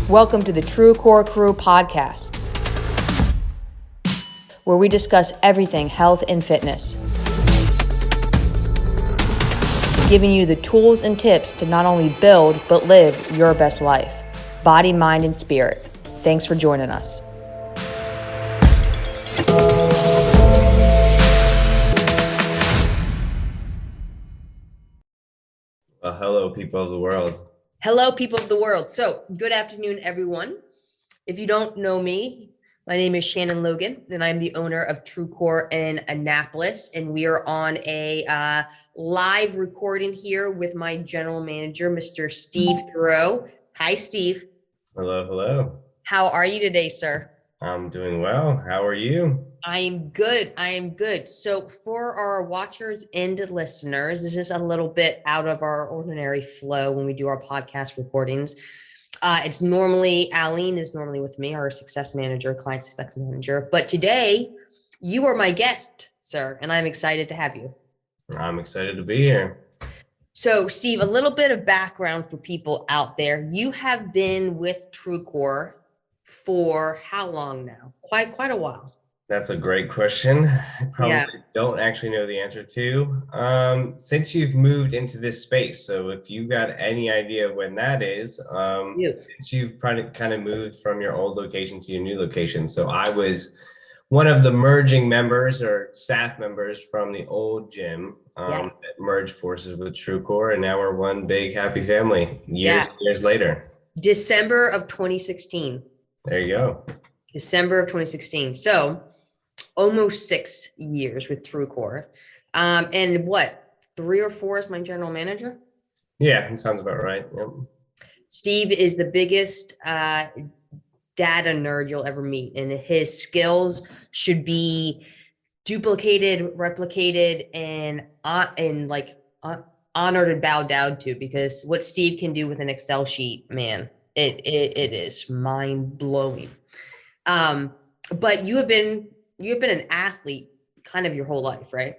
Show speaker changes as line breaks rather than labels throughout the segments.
Welcome to the Truecore Crew podcast, where we discuss everything health and fitness, giving you the tools and tips to not only build, but live your best life, body, mind, and spirit. Thanks for joining us.
Well, hello, people of the world.
Hello, people of the world. So, good afternoon, everyone. If you don't know me, my name is Shannon Logan, and I'm the owner of Truecore in Annapolis. And we are on a live recording here with my general manager, Mr. Steve Theroux. Hi, Steve.
Hello, hello.
How are you today, sir?
I'm doing well. How are you?
I am good. So for our watchers and listeners, this is a little bit out of our ordinary flow when we do our podcast recordings. It's normally, Aline is normally with me, our success manager, client success manager. But today you are my guest, sir, and I'm excited to have you.
I'm excited to be here.
So Steve, a little bit of background for people out there. You have been with Truecore for how long now? Quite a while.
That's a great question. I probably don't actually know the answer to. Since you've moved into this space, so if you got any idea when that is, since you've probably kind of moved from your old location to your new location. So I was one of the merging members or staff members from the old gym that merged forces with Truecore, and now we're one big happy family years later.
December of 2016.
There you go.
December of 2016. So almost 6 years with Truecore. And what, 3 or 4 is my general manager?
Yeah, it sounds about right. Yep. Steve
is the biggest data nerd you'll ever meet, and his skills should be duplicated, replicated, and honored and bowed down to, because what Steve can do with an Excel sheet, man, it is mind blowing. But you have been an athlete kind of your whole life, right?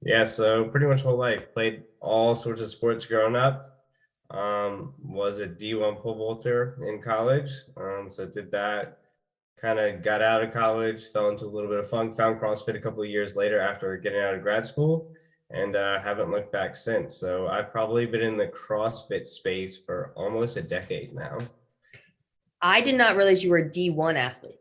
Yeah, so pretty much whole life. Played all sorts of sports growing up. Was a D1 pole vaulter in college. So did that, kind of got out of college, fell into a little bit of funk, found CrossFit a couple of years later after getting out of grad school, and haven't looked back since. So I've probably been in the CrossFit space for almost a decade now.
I did not realize you were a D1 athlete.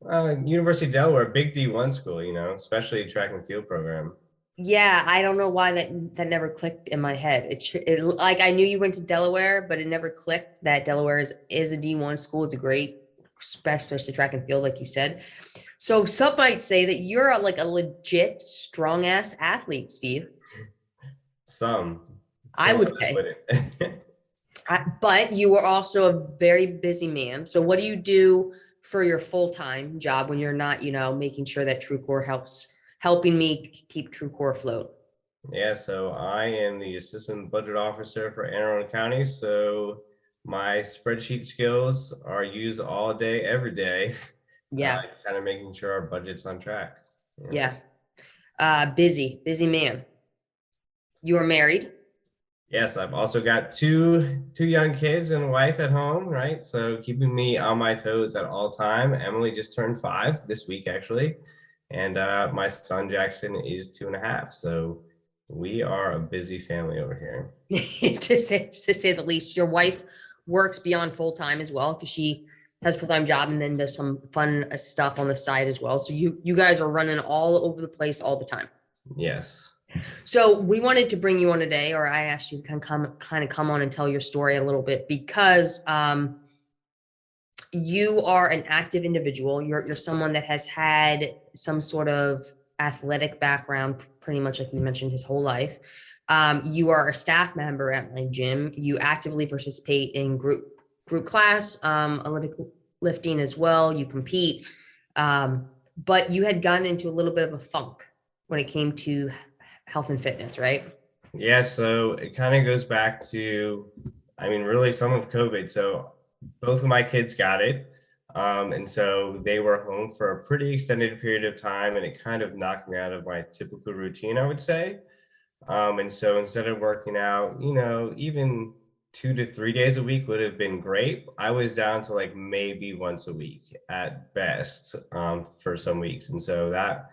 University of Delaware, big D1 school, especially track and field program.
Yeah, I don't know why that never clicked in my head. It like I knew you went to Delaware, but it never clicked that Delaware is a D1 school. It's a great, especially track and field, like you said. So some might say that you're a legit strong ass athlete, Steve.
Some
I would say. But you were also a very busy man. So what do you do for your full-time job when you're not, making sure that Truecore helping me keep Truecore afloat?
Yeah, so I am the assistant budget officer for Anne Arundel County. So my spreadsheet skills are used all day, every day.
Yeah.
Kind of making sure our budget's on track.
Yeah. Busy man. You are married?
Yes, I've also got two young kids and a wife at home, right? So keeping me on my toes at all time. Emily just turned 5 this week, actually. And my son Jackson is 2.5. So we are a busy family over here.
to say the least. Your wife works beyond full-time as well, because she has a full-time job and then does some fun stuff on the side as well. So you guys are running all over the place all the time.
Yes.
So we wanted to bring you on today, or I asked you to come on and tell your story a little bit, because you are an active individual. You're someone that has had some sort of athletic background, pretty much like you mentioned, his whole life. You are a staff member at my gym. You actively participate in group class, Olympic lifting as well. You compete, but you had gotten into a little bit of a funk when it came to health and fitness, right?
Yeah, so it kind of goes back to, really some of COVID. So both of my kids got it. And so they were home for a pretty extended period of time, and it kind of knocked me out of my typical routine, I would say. And so instead of working out, even 2 to 3 days a week would have been great. I was down to like maybe once a week at best, for some weeks. And so that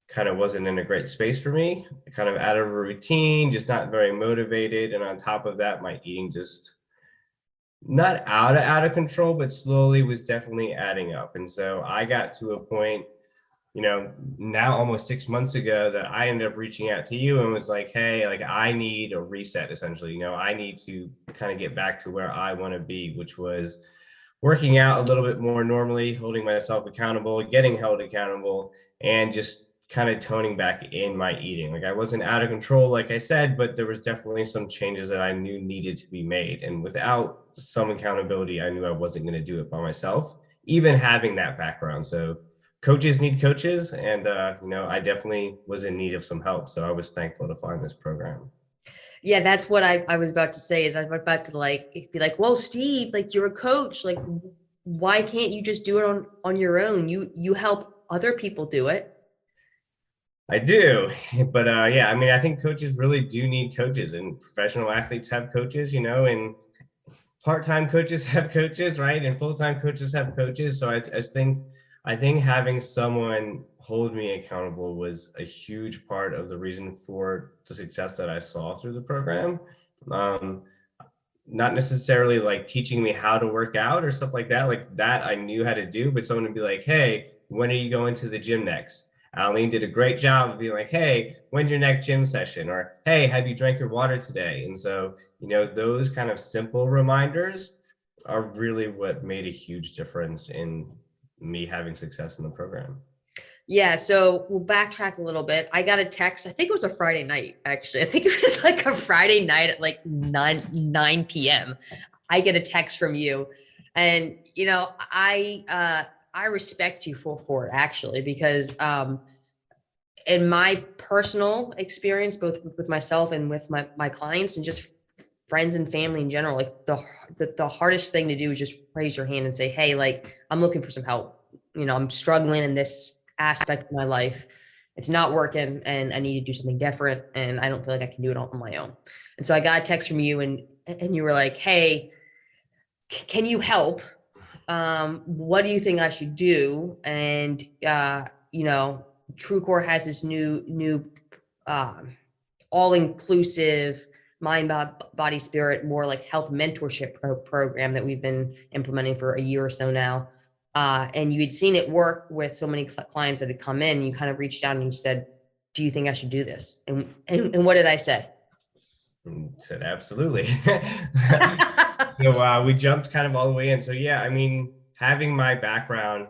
kind of wasn't in a great space for me, kind of out of a routine, just not very motivated. And on top of that, my eating just not out of control, but slowly was definitely adding up. And so I got to a point, now almost 6 months ago, that I ended up reaching out to you and was like, hey, like I need a reset essentially. I need to kind of get back to where I want to be, which was working out a little bit more normally, holding myself accountable, getting held accountable, and just kind of toning back in my eating. Like I wasn't out of control, like I said, but there was definitely some changes that I knew needed to be made. And without some accountability, I knew I wasn't going to do it by myself, even having that background. So coaches need coaches. And, I definitely was in need of some help. So I was thankful to find this program.
Yeah, that's what I was about to say is I was about to like be like, well, Steve, like you're a coach. Like, why can't you just do it on your own? You help other people do it.
I do, but yeah, I mean, I think coaches really do need coaches, and professional athletes have coaches, and part-time coaches have coaches, right? And full-time coaches have coaches. So I think having someone hold me accountable was a huge part of the reason for the success that I saw through the program. Um, Not necessarily like teaching me how to work out or stuff like that. Like that I knew how to do, but someone would be like, hey, when are you going to the gym next? Aline did a great job of being like, hey, when's your next gym session? Or, hey, have you drank your water today? And so, those kind of simple reminders are really what made a huge difference in me having success in the program.
Yeah, so we'll backtrack a little bit. I got a text. I think it was a Friday night, actually. I think it was like a Friday night at like 9 p.m. I get a text from you. And I respect you for it actually, because in my personal experience, both with myself and with my clients and just friends and family in general, like the hardest thing to do is just raise your hand and say, hey, like I'm looking for some help. I'm struggling in this aspect of my life. It's not working and I need to do something different. And I don't feel like I can do it on my own. And so I got a text from you and you were like, hey, can you help? What do you think I should do? And, Truecore has this new, all-inclusive mind, body, spirit, more like health mentorship program that we've been implementing for a year or so now. And you had seen it work with so many clients that had come in. You kind of reached out and you said, do you think I should do this? And what did I say?
Said absolutely. So we jumped kind of all the way in. So yeah, I mean, having my background,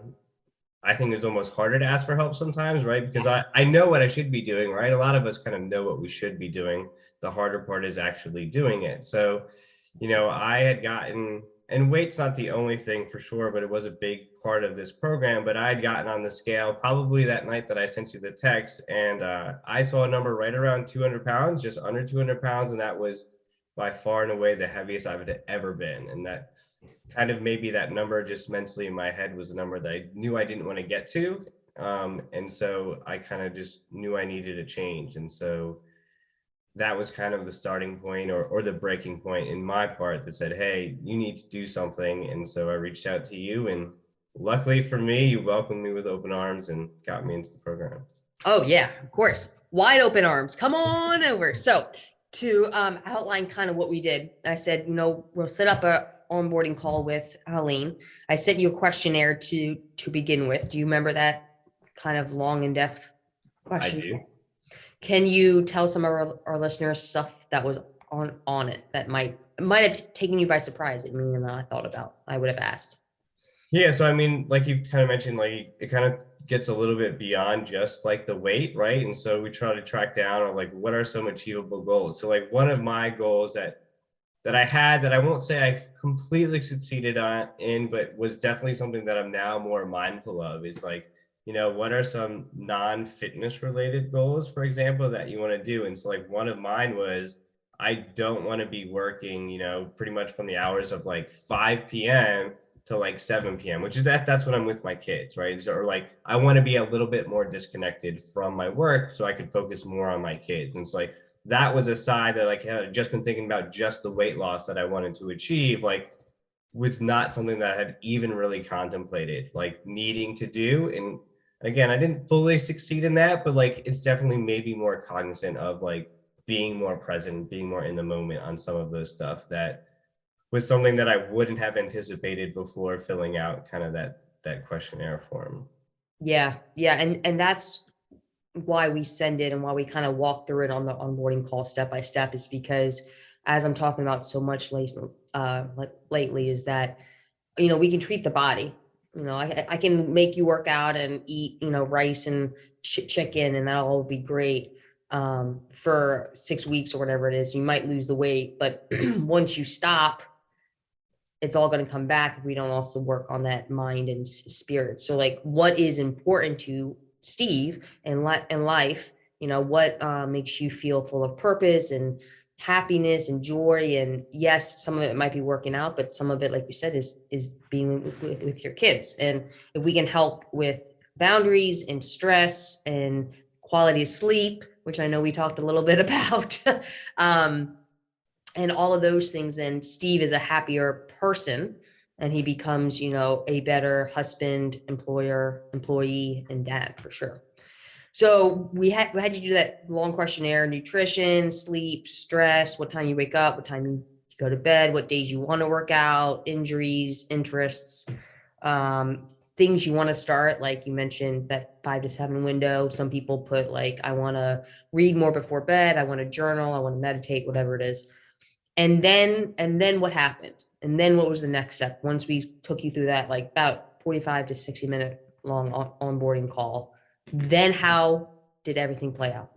I think is almost harder to ask for help sometimes, right? Because I know what I should be doing, right? A lot of us kind of know what we should be doing. The harder part is actually doing it. So, I had gotten, and weight's not the only thing for sure, but it was a big part of this program. But I had gotten on the scale probably that night that I sent you the text, and I saw a number right around 200 pounds, just under 200 pounds. And that was by far and away the heaviest I've ever been. And that kind of maybe that number just mentally in my head was a number that I knew I didn't want to get to. And so I kind of just knew I needed a change. And so that was kind of the starting point or the breaking point in my part that said, hey, you need to do something. And so I reached out to you, and luckily for me, you welcomed me with open arms and got me into the program.
Oh yeah, of course. Wide open arms. Come on over. So to outline kind of what we did, I said, we'll set up a onboarding call with Aline. I sent you a questionnaire to begin with. Do you remember that kind of long and depth question?
I do.
Can you tell some of our listeners stuff that was on it that might have taken you by surprise? It mean I thought about. I would have asked.
Yeah, so I mean, like you kind of mentioned, like it kind of gets a little bit beyond just like the weight, right? And so we try to track down or like what are some achievable goals. So like one of my goals that I had that I won't say I completely succeeded in, but was definitely something that I'm now more mindful of is like, what are some non-fitness related goals, for example, that you want to do? And so like one of mine was, I don't want to be working, pretty much from the hours of like 5 p.m. to like 7 p.m., which is that's when I'm with my kids, right? So or like, I want to be a little bit more disconnected from my work so I could focus more on my kids. And it's like, that was a side that like I had just been thinking about, just the weight loss that I wanted to achieve, like was not something that I had even really contemplated like needing to do. And again, I didn't fully succeed in that, but like it's definitely made me more cognizant of like being more present, being more in the moment on some of those stuff that was something that I wouldn't have anticipated before filling out kind of that questionnaire form.
Yeah, yeah, and that's why we send it and why we kind of walk through it on the onboarding call step by step, is because as I'm talking about so much like lately, is that we can treat the body. I can make you work out and eat rice and chicken, and that'll all be great for 6 weeks or whatever it is. You might lose the weight, but once you stop, it's all going to come back if we don't also work on that mind and spirit. So like what is important to Steve and life, what makes you feel full of purpose and happiness and joy. And yes, some of it might be working out, but some of it, like you said, is being with your kids. And if we can help with boundaries and stress and quality of sleep, which I know we talked a little bit about, and all of those things, then Steve is a happier person, and he becomes, a better husband, employer, employee, and dad for sure. So we had you do that long questionnaire: nutrition, sleep, stress, what time you wake up, what time you go to bed, what days you want to work out, injuries, interests, um, things you want to start. Like you mentioned that 5 to 7 window. Some people put like, I want to read more before bed, I want to journal, I want to meditate, whatever it is. And then what happened? And then what was the next step once we took you through that, like about 45 to 60 minute long onboarding call? Then how did everything play out?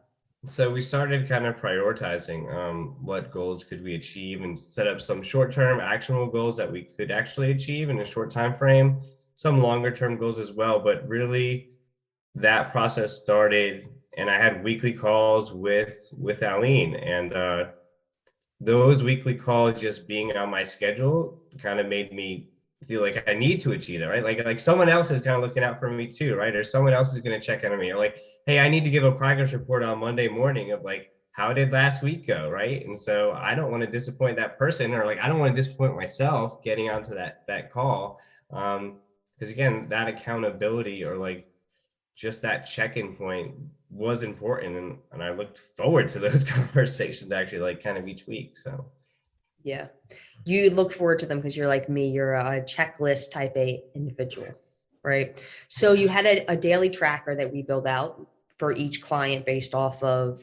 So we started kind of prioritizing what goals could we achieve and set up some short-term actionable goals that we could actually achieve in a short time frame, some longer-term goals as well. But really, that process started, and I had weekly calls with Aline, and those weekly calls just being on my schedule kind of made me feel like I need to achieve that, right? Like someone else is kind of looking out for me too, right? Or someone else is going to check in on me, or like, hey, I need to give a progress report on Monday morning of like, how did last week go, right? And so I don't want to disappoint that person, or like I don't want to disappoint myself getting onto that call, because again, that accountability or like just that check-in point was important, and I looked forward to those conversations actually like kind of each week. So
Yeah. You look forward to them because you're like me, you're a checklist type A individual, right? So you had a daily tracker that we build out for each client based off of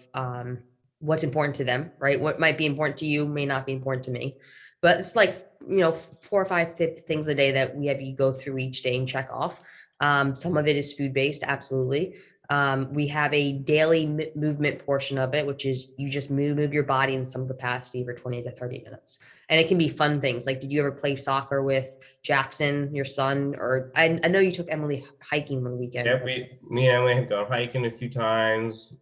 what's important to them, right? What might be important to you may not be important to me, but it's like, 4 or 5 things a day that we have you go through each day and check off. Some of it is food based, absolutely. We have a daily movement portion of it, which is you just move your body in some capacity for 20 to 30 minutes. And it can be fun things. Like, did you ever play soccer with Jackson, your son? Or I know you took Emily hiking one weekend.
yeah, me and Emily have gone hiking a few times.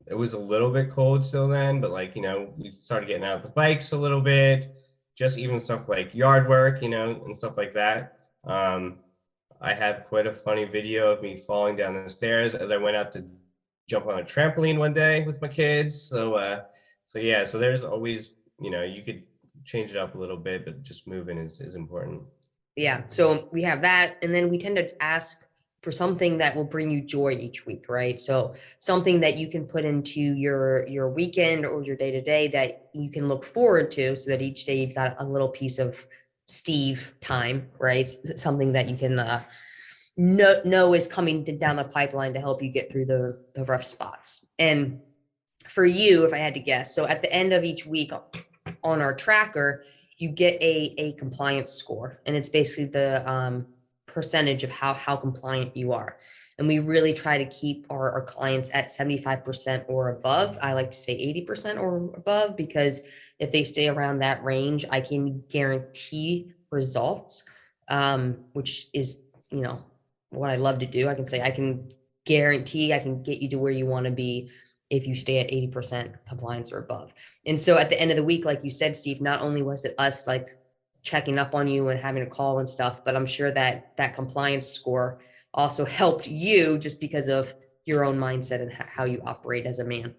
It was a little bit cold still then, but like, we started getting out the bikes a little bit, just even stuff like yard work, and stuff like that. I have quite a funny video of me falling down the stairs as I went out to jump on a trampoline one day with my kids. So yeah, so there's always, you could change it up a little bit, but just moving is important.
Yeah. So we have that. And then we tend to ask for something that will bring you joy each week, right? So something that you can put into your weekend or your day to day that you can look forward to, so that each day you've got a little piece of Steve time, right? Something that you can know is coming down the pipeline to help you get through the rough spots. And for you, if I had to guess, so at the end of each week on our tracker, you get a compliance score, and it's basically the percentage of how compliant you are. And we really try to keep our clients at 75% or above. I like to say 80% or above, because if they stay around that range, I can guarantee results, which is, what I love to do. I can say I can guarantee I can get you to where you want to be if you stay at 80% compliance or above. And so at the end of the week, like you said, Steve, not only was it us like checking up on you and having a call and stuff, but I'm sure that that compliance score also helped you just because of your own mindset and how you operate as a man.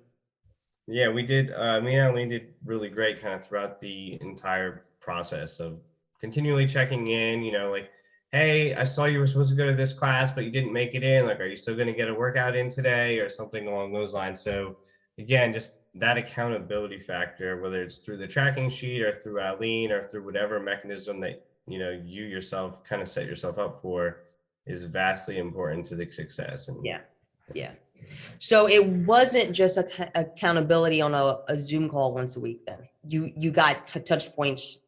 Yeah, we did. Me and Eileen did really great kind of throughout the entire process of continually checking in, like, hey, I saw you were supposed to go to this class, but you didn't make it in. Like, are you still going to get a workout in today or something along those lines? So, again, just that accountability factor, whether it's through the tracking sheet or through Eileen or through whatever mechanism that, you yourself kind of set yourself up for, is vastly important to the success. And
Yeah. Yeah. So it wasn't just accountability on a Zoom call once a week. Then you got touch points,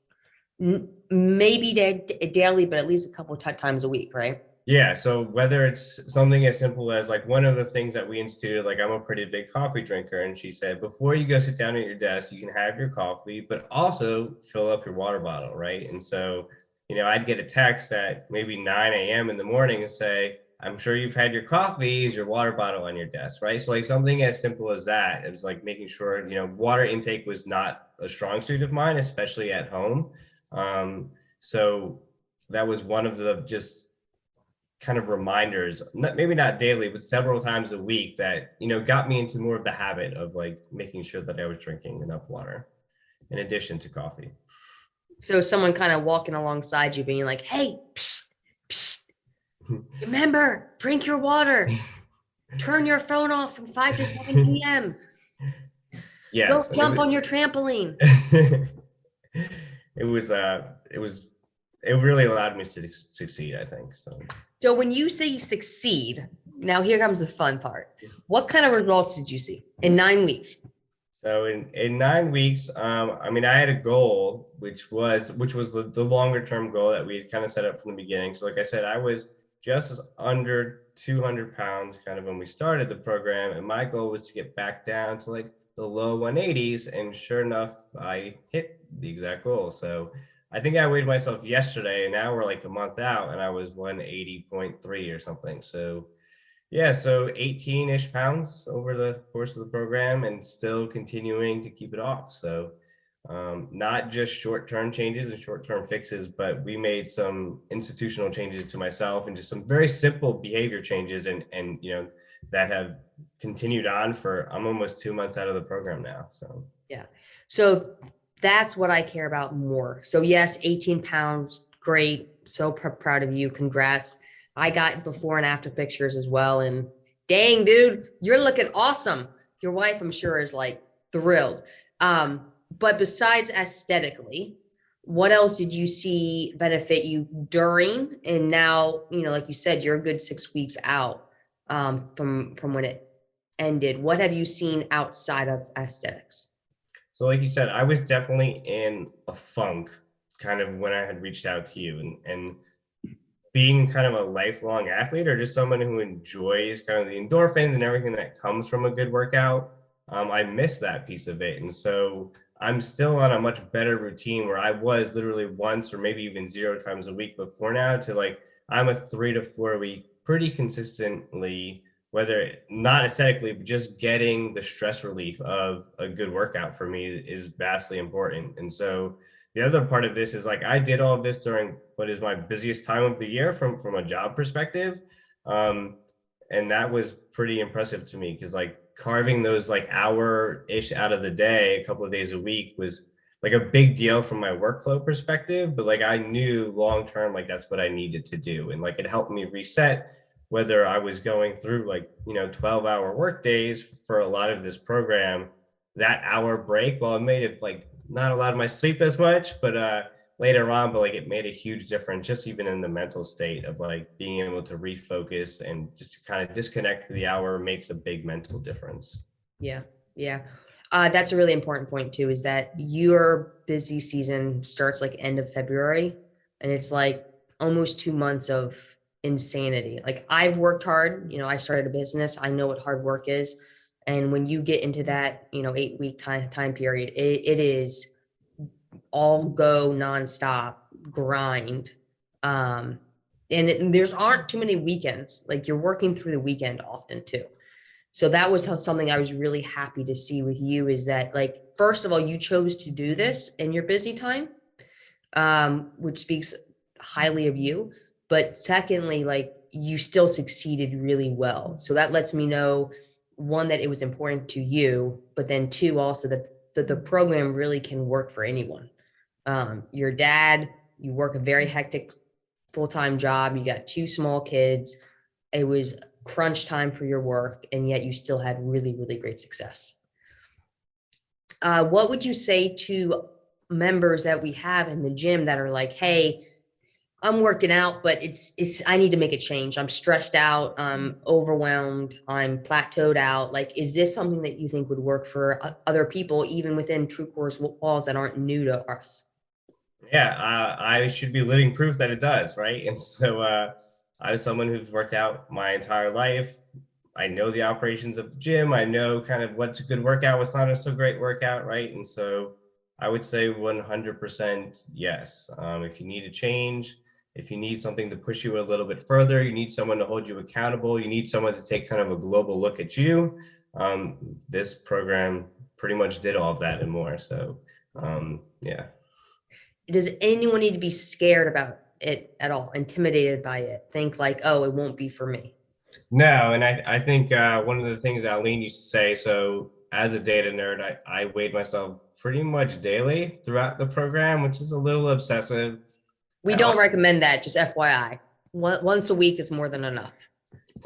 maybe daily, but at least a couple times a week, right?
Yeah, so whether it's something as simple as like one of the things that we instituted, like I'm a pretty big coffee drinker, and she said, before you go sit down at your desk, you can have your coffee, but also fill up your water bottle, right? And so, I'd get a text at maybe 9 a.m. in the morning and say, I'm sure you've had your coffee, is your water bottle on your desk, right? So like something as simple as that, it was like making sure, water intake was not a strong suit of mine, especially at home. So that was one of the just kind of reminders, maybe not daily, but several times a week that, got me into more of the habit of like making sure that I was drinking enough water in addition to coffee.
So someone kind of walking alongside you being like, hey, psst, psst, remember, drink your water, turn your phone off from 5 to 7 p.m. Go
Yes.
jump on your trampoline.
It really allowed me to succeed, I think.
So when you say succeed, now here comes the fun part. What kind of results did you see in 9 weeks?
So in 9 weeks, I mean, I had a goal, which was the longer term goal that we had kind of set up from the beginning. So like I said, I was just under 200 pounds kind of when we started the program. And my goal was to get back down to like the low 180s. And sure enough, I hit the exact goal. So I think I weighed myself yesterday, and now we're like a month out and I was 180.3 or something. So yeah, so 18-ish pounds over the course of the program and still continuing to keep it off. So not just short-term changes and short-term fixes, but we made some institutional changes to myself and just some very simple behavior changes and that have continued on for, I'm almost 2 months out of the program now. So
Yeah. So that's what I care about more. So yes, 18 pounds, great. So proud of you. Congrats. I got before and after pictures as well. And dang, dude, you're looking awesome. Your wife, I'm sure, is like thrilled. But besides aesthetically, what else did you see benefit you during? And now, like you said, you're a good 6 weeks out from when it ended. What have you seen outside of aesthetics?
So like you said, I was definitely in a funk kind of when I had reached out to you, and being kind of a lifelong athlete or just someone who enjoys kind of the endorphins and everything that comes from a good workout, I miss that piece of it. And so I'm still on a much better routine where I was literally once or maybe even 0 times a week before now to like, I'm a 3 to 4 week pretty consistently, whether not aesthetically, but just getting the stress relief of a good workout for me is vastly important. And so the other part of this is like I did all of this during what is my busiest time of the year from a job perspective, and that was pretty impressive to me because like carving those like hour-ish out of the day a couple of days a week was like a big deal from my workflow perspective, but like I knew long term like that's what I needed to do, and like it helped me reset whether I was going through like 12-hour work days for a lot of this program. That hour break, well, it made it like not a lot of my sleep as much, but later on, but like it made a huge difference just even in the mental state of like being able to refocus and just kind of disconnect for the hour makes a big mental difference.
Yeah. Yeah. That's a really important point too, is that your busy season starts like end of February and it's like almost 2 months of insanity. Like I've worked hard, I started a business. I know what hard work is. And when you get into that, 8 week time period, it is all go nonstop grind. And there's aren't too many weekends. Like you're working through the weekend often too. So that was something I was really happy to see with you is that like, first of all, you chose to do this in your busy time, which speaks highly of you. But secondly, like you still succeeded really well. So that lets me know one, that it was important to you, but then two, also that the program really can work for anyone. Your dad, you work a very hectic full-time job, you got two small kids, it was crunch time for your work, and yet you still had really, really great success. What would you say to members that we have in the gym that are like, hey, I'm working out, but I need to make a change. I'm stressed out. I'm overwhelmed. I'm plateaued out. Like, is this something that you think would work for other people, even within Truecore's walls that aren't new to us?
Yeah, I should be living proof that it does, right? And so I was someone who's worked out my entire life. I know the operations of the gym. I know kind of what's a good workout, what's not a so great workout, right? And so I would say 100% yes. If you need a change, if you need something to push you a little bit further, you need someone to hold you accountable, you need someone to take kind of a global look at you. This program pretty much did all of that and more. So yeah.
Does anyone need to be scared about it at all, intimidated by it, think like, oh, it won't be for me?
No, and I think one of the things Aline used to say, so as a data nerd, I weighed myself pretty much daily throughout the program, which is a little obsessive.
We don't recommend that, just FYI. Once a week is more than enough.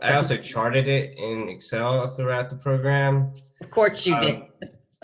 I also charted it in Excel throughout the program.
Of course you did.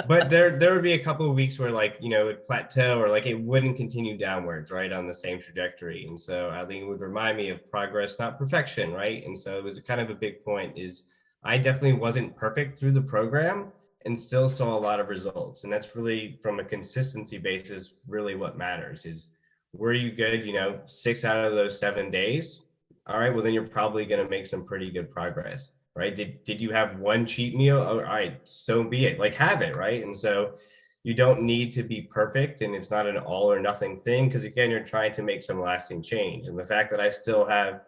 But there would be a couple of weeks where, like, you know, it plateau or like it wouldn't continue downwards, right, on the same trajectory. And so Eileen would remind me of progress, not perfection, right? And so it was kind of a big point is I definitely wasn't perfect through the program and still saw a lot of results. And that's really, from a consistency basis, really what matters is, were you good, you know, 6 out of those 7 days? All right, well, then you're probably going to make some pretty good progress. Right? Did you have one cheat meal? All right, so be it. Like, have it, right? And so you don't need to be perfect, and it's not an all or nothing thing, because again, you're trying to make some lasting change. And the fact that I still have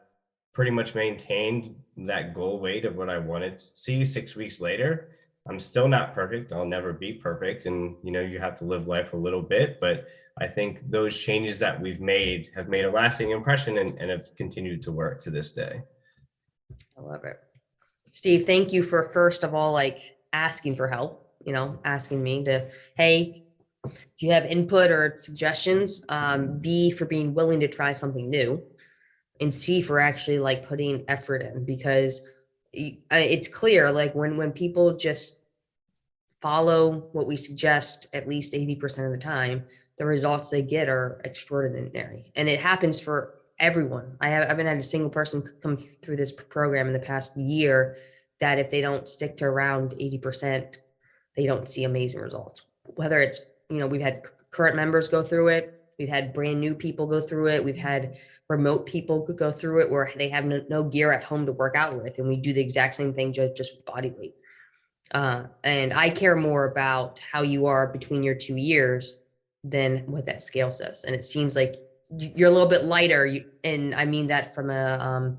pretty much maintained that goal weight of what I wanted to see 6 weeks later, I'm still not perfect. I'll never be perfect. And, you know, you have to live life a little bit, but I think those changes that we've made have made a lasting impression and have continued to work to this day.
I love it. Steve, thank you for, first of all, like, asking for help, you know, asking me to, hey, do you have input or suggestions? B, for being willing to try something new, and C, for actually like putting effort in, because it's clear, like, when people just follow what we suggest at least 80% of the time, the results they get are extraordinary. And it happens for everyone. I haven't had a single person come through this program in the past year that if they don't stick to around 80%, they don't see amazing results. Whether it's, you know, we've had current members go through it, we've had brand new people go through it, we've had remote people who go through it where they have no gear at home to work out with, and we do the exact same thing, just body weight. And I care more about how you are between your 2 years than what that scale says. And it seems like you're a little bit lighter, and I mean that from a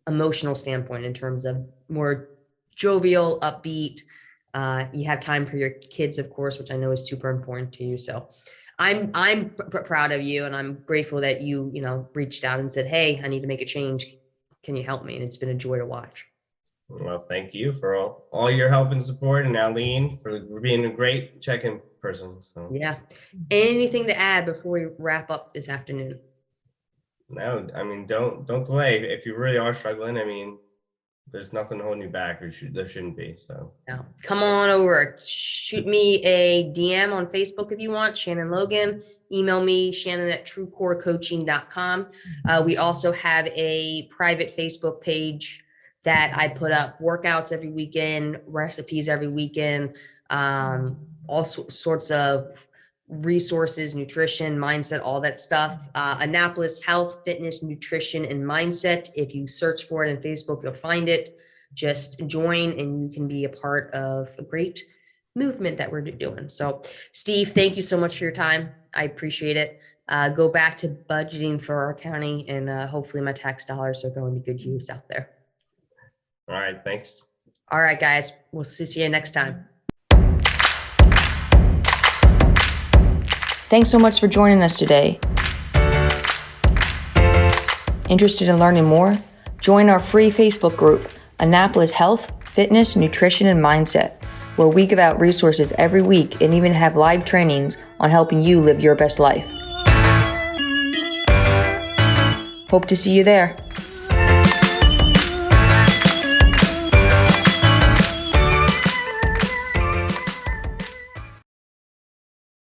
emotional standpoint, in terms of more jovial, upbeat. You have time for your kids, of course, which I know is super important to you. So I'm proud of you, and I'm grateful that you reached out and said, hey, I need to make a change. Can you help me? And it's been a joy to watch.
Well, thank you for all your help and support, and Aline for being a great check-in person. So
yeah. Anything to add before we wrap up this afternoon?
No, I mean, don't delay. If you really are struggling, I mean, there's nothing holding you back, or there shouldn't be. So
no, come on over. Shoot me a DM on Facebook if you want, Shannon Logan. Email me, shannon@truecorecoaching.com. We also have a private Facebook page that I put up workouts every weekend, recipes every weekend, all sorts of resources, nutrition, mindset, all that stuff. Annapolis Health, Fitness, Nutrition, and Mindset. If you search for it in Facebook, you'll find it. Just join and you can be a part of a great movement that we're doing. So, Steve, thank you so much for your time. I appreciate it. Go back to budgeting for our county, and hopefully my tax dollars are going to good use out there.
All right, thanks.
All right, guys, we'll see you next time.
Thanks so much for joining us today. Interested in learning more? Join our free Facebook group, Annapolis Health, fitness, nutrition, and mindset, where we give out resources every week and even have live trainings on helping you live your best life. Hope to see you there.